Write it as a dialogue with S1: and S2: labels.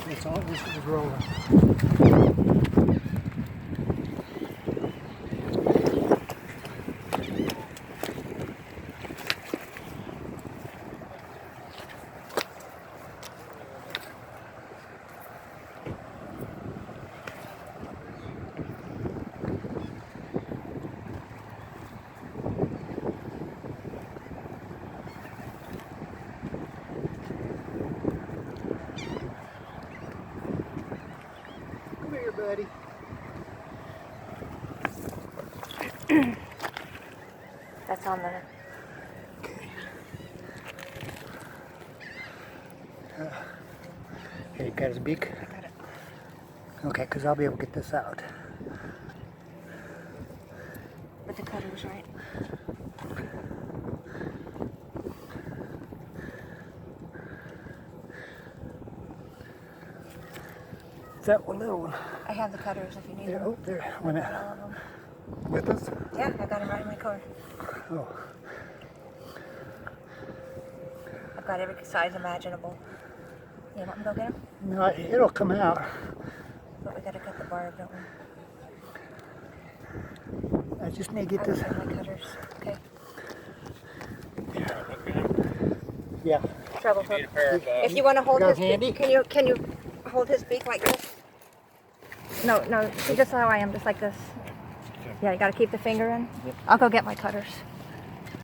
S1: It's all this is rolling. Come here, buddy.
S2: That's on the...
S1: Here, you got his beak?
S2: I got it.
S1: Okay, because I'll be able to get this out.
S2: With the cutters, right?
S1: Is that one little one?
S2: I have the cutters if you need
S1: There,
S2: them.
S1: oh, there. One
S2: Got all of them.
S1: with us?
S2: Yeah, I got them right in my car.
S1: Oh,
S2: I've got every size imaginable. You want me to go get them?
S1: no, it'll come out.
S2: But we gotta cut the barb, don't we?
S1: I just need to get
S2: I will
S1: this.
S2: bring my cutters. Okay.
S1: Yeah.
S2: Treble hook. If you want to hold
S1: got
S2: his
S1: handy?
S2: beak, can you hold his beak like this? No, see just how I am, just like this. Yeah, you gotta keep the finger in.
S1: Yep.
S2: I'll go get my cutters.